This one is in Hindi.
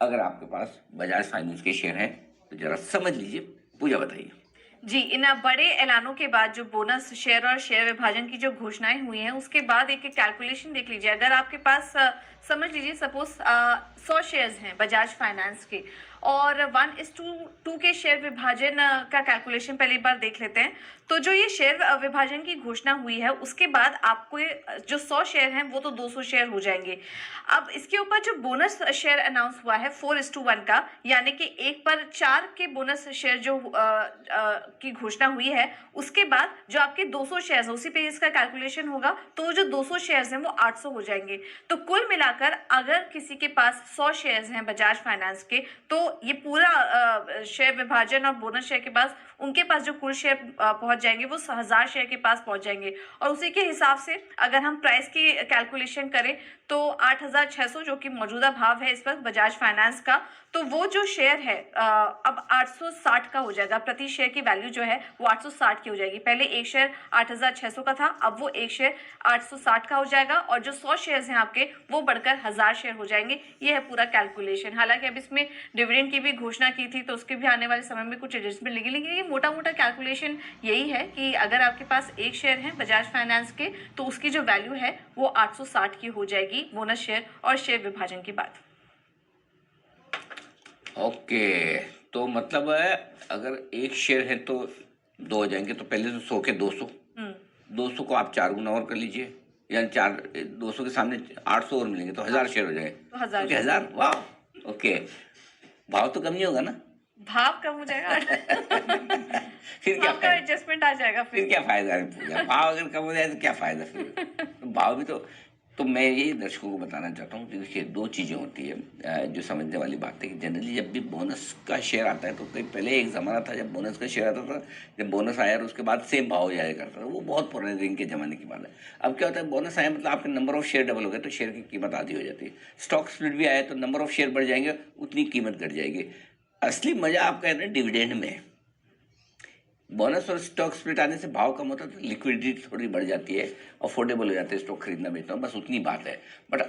अगर आपके पास बजाज फाइनेंस के शेयर हैं तो जरा समझ लीजिए। पूजा बताइए। जी, इन बड़े ऐलानों के बाद जो बोनस शेयर और शेयर विभाजन की जो घोषणाएँ हुई हैं, उसके बाद एक कैलकुलेशन देख लीजिए। अगर आपके पास समझ लीजिए सपोज़ 100 शेयर्स हैं बजाज फाइनेंस के और 1:2 के शेयर विभाजन का कैलकुलेशन पहले एक बार देख लेते हैं। तो जो ये शेयर विभाजन की घोषणा हुई है, उसके बाद आपको ये जो 100 शेयर हैं, वो तो 200 शेयर हो जाएँगे। अब इसके ऊपर जो बोनस शेयर अनाउंस हुआ है 4:1 का, यानी कि 1 पर 4 के बोनस शेयर जो की घोषणा हुई है, उसके बाद जो आपके 200 शेयर्स हैं उसी पे इसका कैलकुलेशन होगा, तो वो जो 200 शेयर्स हैं वो 800 हो जाएंगे। तो कुल मिलाकर अगर किसी के पास 100 शेयर्स हैं बजाज फाइनेंस के, तो ये पूरा शेयर विभाजन और बोनस शेयर के पास उनके पास जो कुल शेयर पहुंच जाएंगे वो 1000 शेयर के पास पहुंच जाएंगे। और उसी के हिसाब से अगर हम प्राइस की कैलकुलेशन करें तो 8600 जो कि मौजूदा भाव है इस वक्त बजाज फाइनेंस का, तो वो जो शेयर है अब 860 का हो जाएगा। प्रति शेयर की वैल्यू जो है वो 860 की हो जाएगी। पहले एक शेयर 8600 का था, अब वो एक शेयर 860 का हो जाएगा और जो 100 शेयर्स हैं आपके वो बढ़कर 1000 शेयर हो जाएंगे। ये है पूरा कैलकुलेशन। हालांकि अब इसमें डिविडेंड की भी घोषणा की थी तो उसके भी आने वाले समय में कुछ एडजस्टमेंट लेंगे, लेकिन ये मोटा मोटा कैलकुलेशन यही है कि अगर आपके पास एक शेयर है बजाज फाइनेंस के तो उसकी जो वैल्यू है वो 860 की हो जाएगी बोनस शेयर और शेयर विभाजन की बात। ओके, तो मतलब है अगर एक शेयर है तो दो हो जाएंगे, तो पहले तो 100 के 200, 200 को आप 4 गुना और कर लीजिए, यानी 200 के सामने 800 और मिलेंगे तो 1000 शेयर हो जाएंगे। तो 1000 ओके, 1000, वाह। ओके, भाव तो कम नहीं होगा ना? भाव कम हो जाएगा। फिर क्या भाव का फायदा? एडजस्टमेंट आ जाएगा फिर क्या फायदा है पूजा? भाव अगर कम हो जाए तो क्या फायदा फिर? तो भाव भी तो मैं यही दर्शकों को बताना चाहता हूँ कि देखिए, दो चीज़ें होती है जो समझने वाली बात है कि जनरली जब भी बोनस का शेयर आता है तो कई पहले एक ज़माना था जब बोनस का शेयर आता था, जब बोनस आया और उसके बाद सेम भाव जाया करता था, वो बहुत पुराने दिन के ज़माने की बात है। अब क्या होता है, बोनस आया मतलब आपके नंबर ऑफ शेयर डबल हो गए तो शेयर की कीमत आधी हो जाती है। स्टॉक स्प्लिट भी आया तो नंबर ऑफ शेयर बढ़ जाएंगे, उतनी कीमत घट जाएगी। असली मज़ा आपका है ना डिविडेंड में। बोनस और स्टॉक स्प्लिट आने से भाव कम होता है तो लिक्विडिटी थोड़ी बढ़ जाती है, अफोर्डेबल हो जाती है स्टॉक खरीदना बेचना, बस उतनी बात है। बट